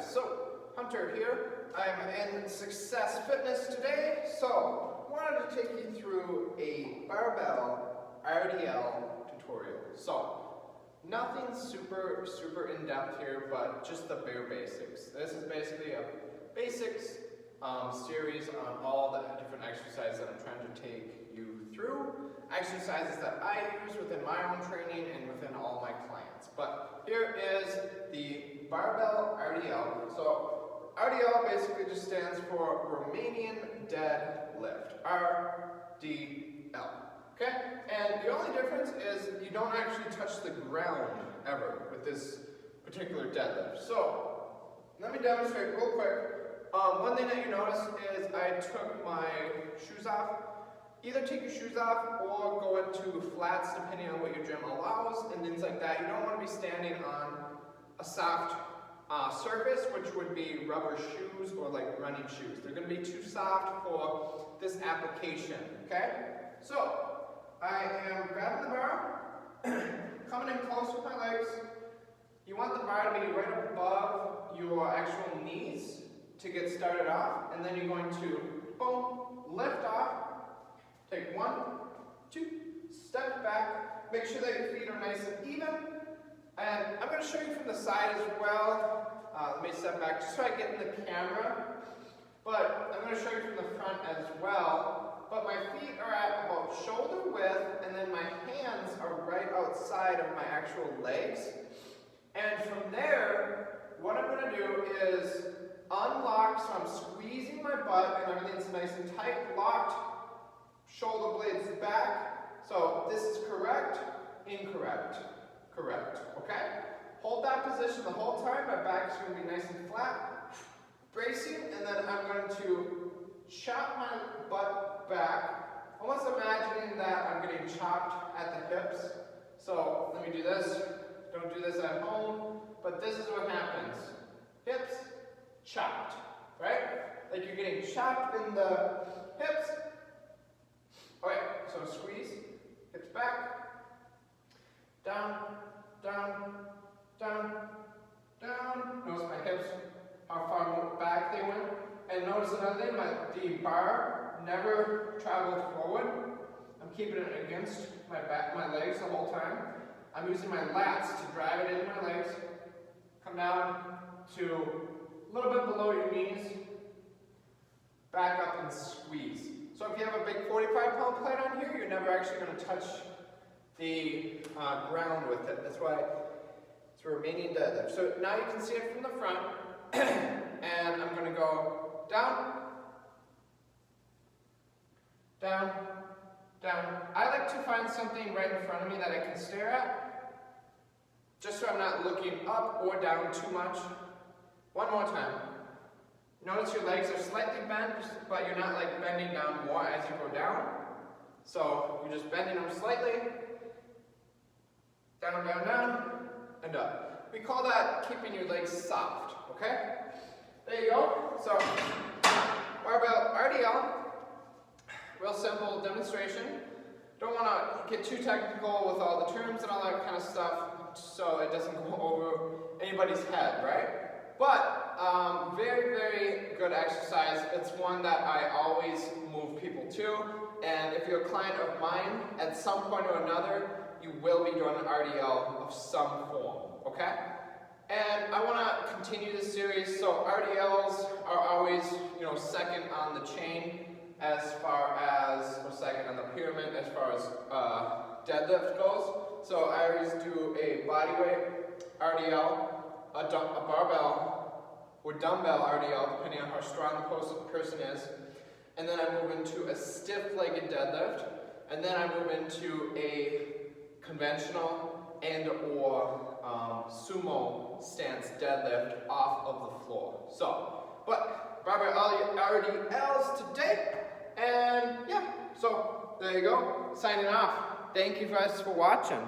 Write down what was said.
guys? So, Hunter here. I'm in Success Fitness today, so wanted to take you through a barbell RDL tutorial. So, nothing super in-depth here, but just the bare basics. This is basically a basics series on all the different exercises that I'm trying to take you through. Exercises that I use within my own training and within all my clients. But here is the barbell RDL. So RDL basically just stands for Romanian deadlift. RDL. Okay? And the only difference is you don't actually touch the ground ever with this particular deadlift. So let me demonstrate real quick. One thing that you notice is I took my shoes off. Either take your shoes off or go into flats depending on what your gym allows and things like that. You don't want to be standing on a soft surface, which would be rubber shoes or like running shoes. They're going to be too soft for this application, okay? So, I am grabbing the bar, coming in close with my legs. You want the bar to be right above your actual knees to get started off, and then you're going to, boom, lift off. Take 1, 2, step back, make sure that your feet are nice and even. And I'm going to show you from the side as well. Let me step back just so I get in the camera. But I'm going to show you from the front as well. But my feet are at about shoulder width, and then my hands are right outside of my actual legs. And from there, what I'm going to do is unlock, so I'm squeezing my butt and everything's nice and tight, locked. Shoulder blades back. So this is correct, incorrect, correct. Okay? Hold that position the whole time. My back is going to be nice and flat. Bracing, and then I'm going to chop my butt back. Almost imagining that I'm getting chopped at the hips. So let me do this. Don't do this at home. But this is what happens. Hips, chopped. Right? Like you're getting chopped in the hips. Okay, so squeeze, hips back, down, down, down, down. Notice my hips, how far back they went. And notice another thing, the bar never traveled forward. I'm keeping it against my back, my legs the whole time. I'm using my lats to drive it into my legs. Come down to a little bit below your knees. Back up and squeeze. So if you have a big 45-pound plate on here, you're never actually going to touch the ground with it. That's why it's a Romanian deadlift. So now you can see it from the front, and I'm going to go down, down, down. I like to find something right in front of me that I can stare at, just so I'm not looking up or down too much. One more time. Notice your legs are slightly bent, but you're not like bending down more as you go down. So you're just bending them slightly. Down, down, down, and up. We call that keeping your legs soft, okay? There you go. So, barbell RDL. Real simple demonstration. Don't want to get too technical with all the terms and all that kind of stuff, so it doesn't go over anybody's head, right? But very good exercise. It's one that I always move people to. And if you're a client of mine, at some point or another, you will be doing an RDL of some form, okay? And I want to continue this series. So RDLs are always, second on the chain as far as, or second on the pyramid as far as deadlift goes. So I always do a bodyweight RDL, a barbell or dumbbell RDL, depending on how strong the person is. And then I move into a stiff-legged deadlift. And then I move into a conventional and or sumo stance deadlift off of the floor. So, but barbell RDLs today. And yeah, so there you go. Signing off. Thank you guys for watching.